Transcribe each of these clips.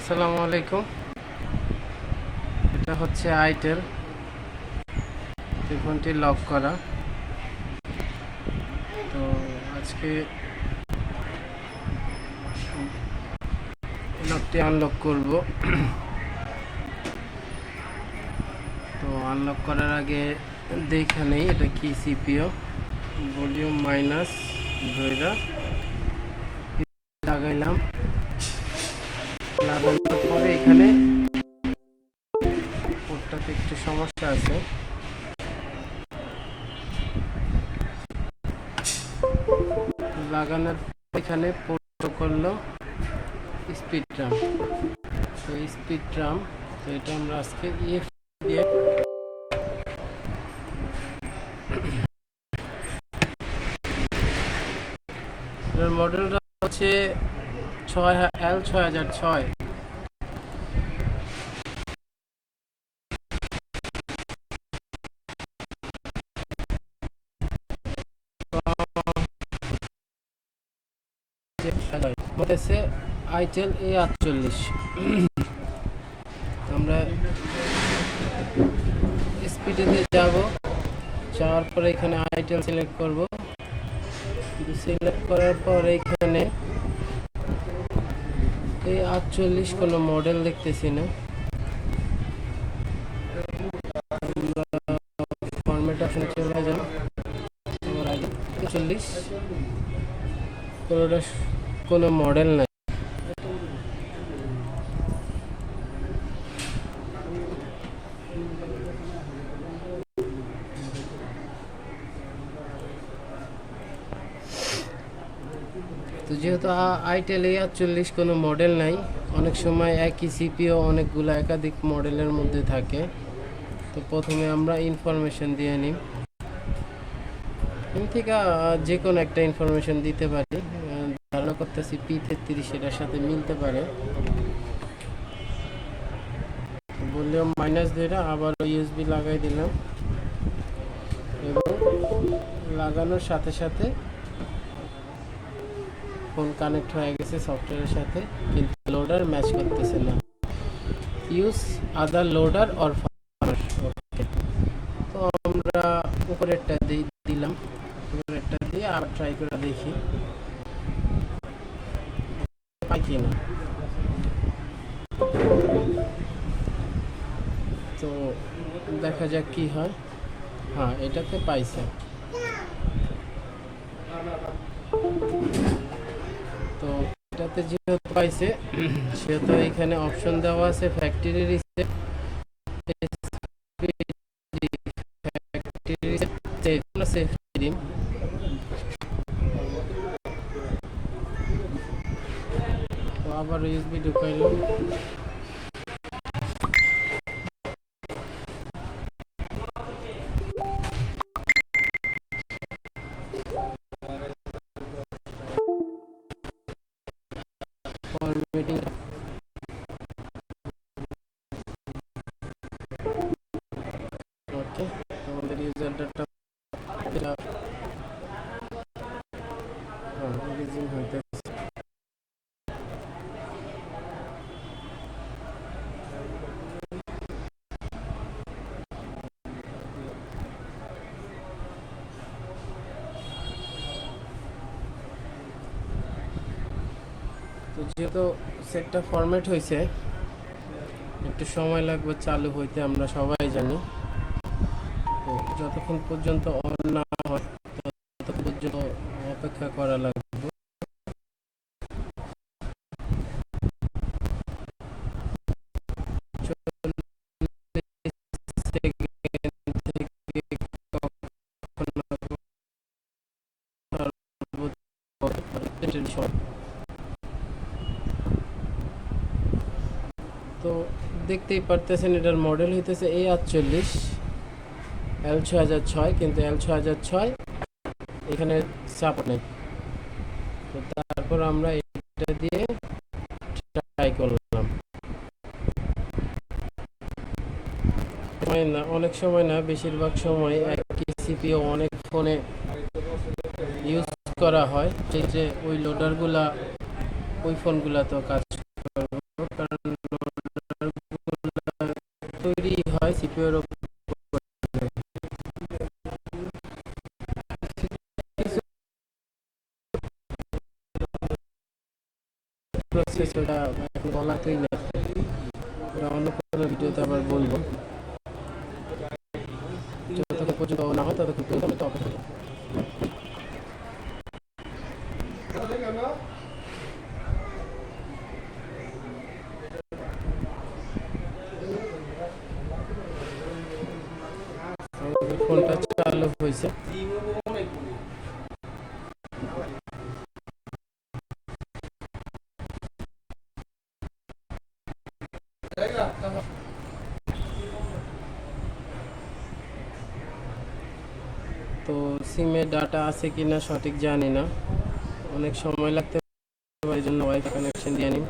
আসসালামু আলাইকুম। এটা হচ্ছে আইটেল, ফোনটি লক করা। তো আজকে লকটি আনলক করব। তো আনলক করার আগে দেখে নেই এটা কি সিপিও। ভলিউম মাইনাস ধইরা লাগাইলাম। লাগানোর পরে এখানে পোর্টটাতে একটু সমস্যা আছে। লাগানোর এখানে পোর্ট করলো স্পিড ড্রাম। তো স্পিড ড্রাম, তো এটা আমরা আজকে দিয়ে মডেলটা হচ্ছে L6006। Itel A48। আমরা স্পিডে যাব, যাওয়ার পরে এখানে আইটেল সিলেক্ট করব। সিলেক্ট করার পর এখানে A48 কোনো মডেল দেখতেছি না। আমরা ফরম্যাট অপশনে চলে যাব। A40 কোনো মডেল নাই। তো যেহেতু আইটেল A48 কোনো মডেল নাই, অনেক সময় একই সিপিও অনেকগুলো একাধিক মডেলের মধ্যে থাকে। তো প্রথমে আমরা ইনফরমেশন দিয়ে নিই। আমি থেকে যে কোনো একটা ইনফরমেশন দিতে পারি। ধারণা করতেছি P33 এটার সাথে মিলতে পারে। ভলিউম মাইনাস ধরে আবার ইউএসবি লাগাই দিলাম, এবং লাগানোর সাথে সাথে ফোন কানেক্ট হয়ে গেছে সফটওয়্যারের সাথে, কিন্তু লোডার ম্যাচ করতেছে না। Use other loader or farmer. Okay, তো আমরা উপরেরটা দিলাম। উপরেরটা দিয়ে আবার ট্রাই করে দেখি পাই কিনা। তো দেখা যাক কি হয়। হ্যাঁ, এটাতে পাইছে। তো এটাতে যেহেতু পাইছে, সেহেতু এখানে অপশন দেওয়া আছে ফ্যাক্টরি রিসেট, সেফ দিন। তো আবার ইউএসবি ঢুকাইলাম। ফরম্যাটিং ওকে, আমাদের ইউজার ডাটা রিজিং হইতেছে। তো যেহেতু সেটটা ফরম্যাট হয়েছে, একটু সময় লাগবে চালু হইতে, আমরা সবাই জানি। তো যতক্ষণ পর্যন্ত অন না হয় ততক্ষণ পর্যন্ত অপেক্ষা করা লাগবে। তো দেখতেই পারতেছেন এটার মডেল হইতেছে A48 L6006, কিন্তু L6006 এখানে সাপোর্ট নেই। তো তারপর আমরা এটা দিয়ে ট্রাই করলাম। অনেক সময় না, বেশিরভাগ সময় একই সিপিও অনেক ফোনে ইউজ করা হয়, যে ওই লোডারগুলা ওই ফোনগুলা তো কাজ করবে, কারণ সিপিইউর প্রসেস, ওটা এখন বলাতেই নেই, ওটা অন্য কোনো ভিডিওতে আবার বলবো। যতক্ষণ পর্যন্ত না হয় ততক্ষণ পর্যন্ত আমি টপ করি। ফোনটা চালু হয়েছে। তো সিমে ডাটা আছে কিনা সঠিক জানি না, অনেক সময় লাগতে পারে, এই জন্য ওয়াইফাই কানেকশন দিয়ে নিই।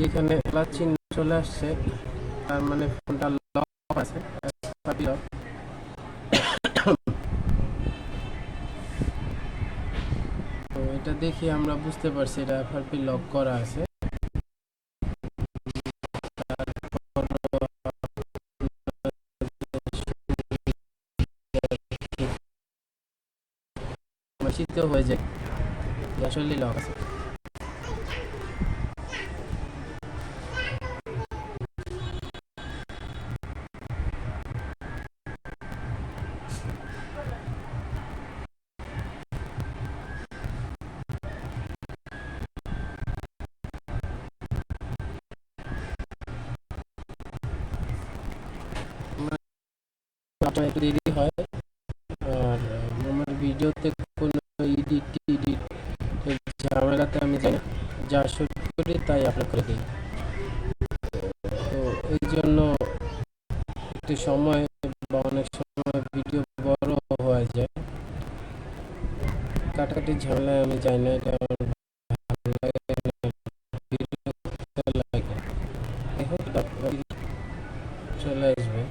এখানে প্লাস চিহ্ন চলে আসছে, তার মানে ফোনটা লক আছে। তো এটা দেখি আমরা বুঝতে পারছি এটা এফআরপি লক করা আছে। শীতেও হয়ে যায় আসলে লক আছে। একটু দেরি হয়, আর আমার ভিডিওতে কোনো এডিট ঝামেলাতে আমি জানি, যা শুট করি তাই আপলোড করে দিই। তো এই জন্য একটু সময় বা অনেক সময় ভিডিও বড় হয়ে যায়, কাটাকাটি ঝামেলায় আমি যাই না, এটা আমার ভালো লাগে না, ভিডিও লাগে। এখন চলে আসবে।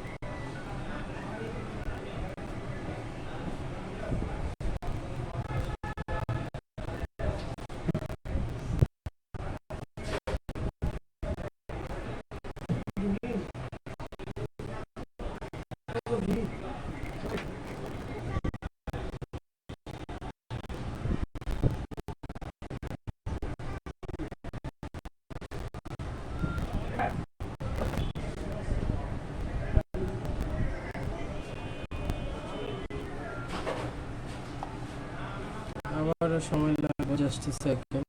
আবারও সময় লাগবে জাস্ট সেকেন্ড।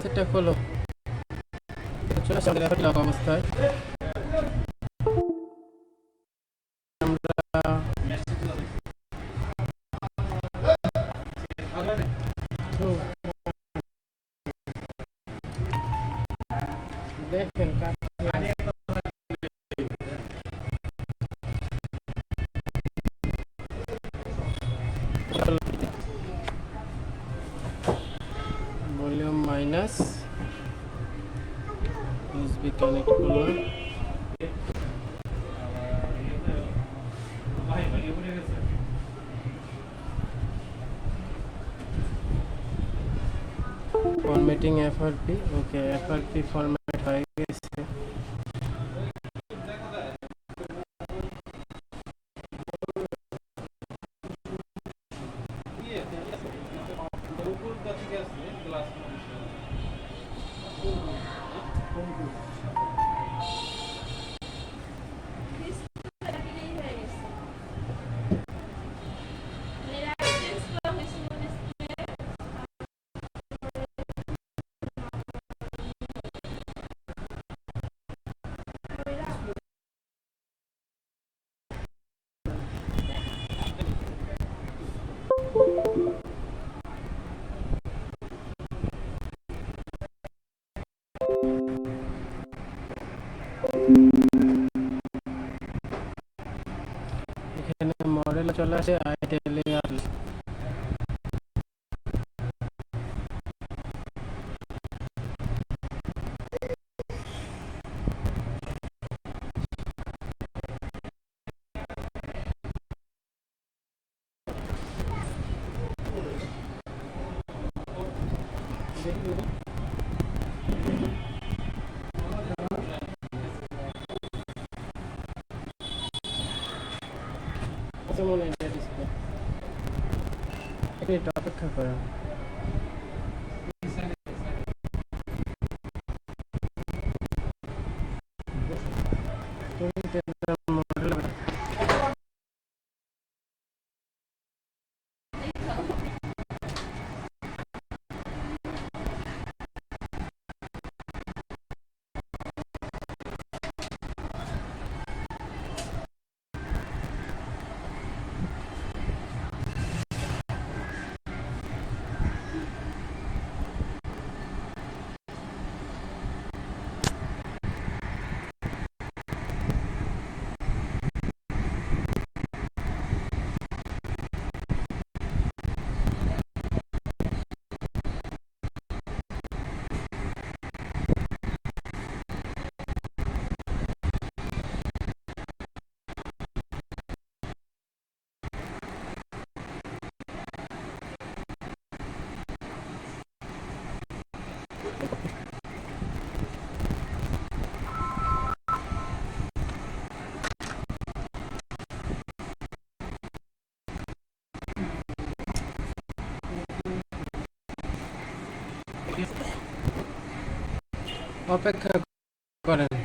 সেটা খোলো, চলে আসে আমাদের লক অবস্থায়। দেখেন ভলিউম মাইনাস ইউএসবি কানেক্ট করলাম। ফরম্যাটিং এফআরপি, ওকে এফআরপি ফরম্যাট হয়ে গেছে। এখানে মডেল চলে আসে আইডিয়ালি আর মনে হয় ডিসপ্লে একটু অপেক্ষা করেন। মডেল অপেক্ষা করেন।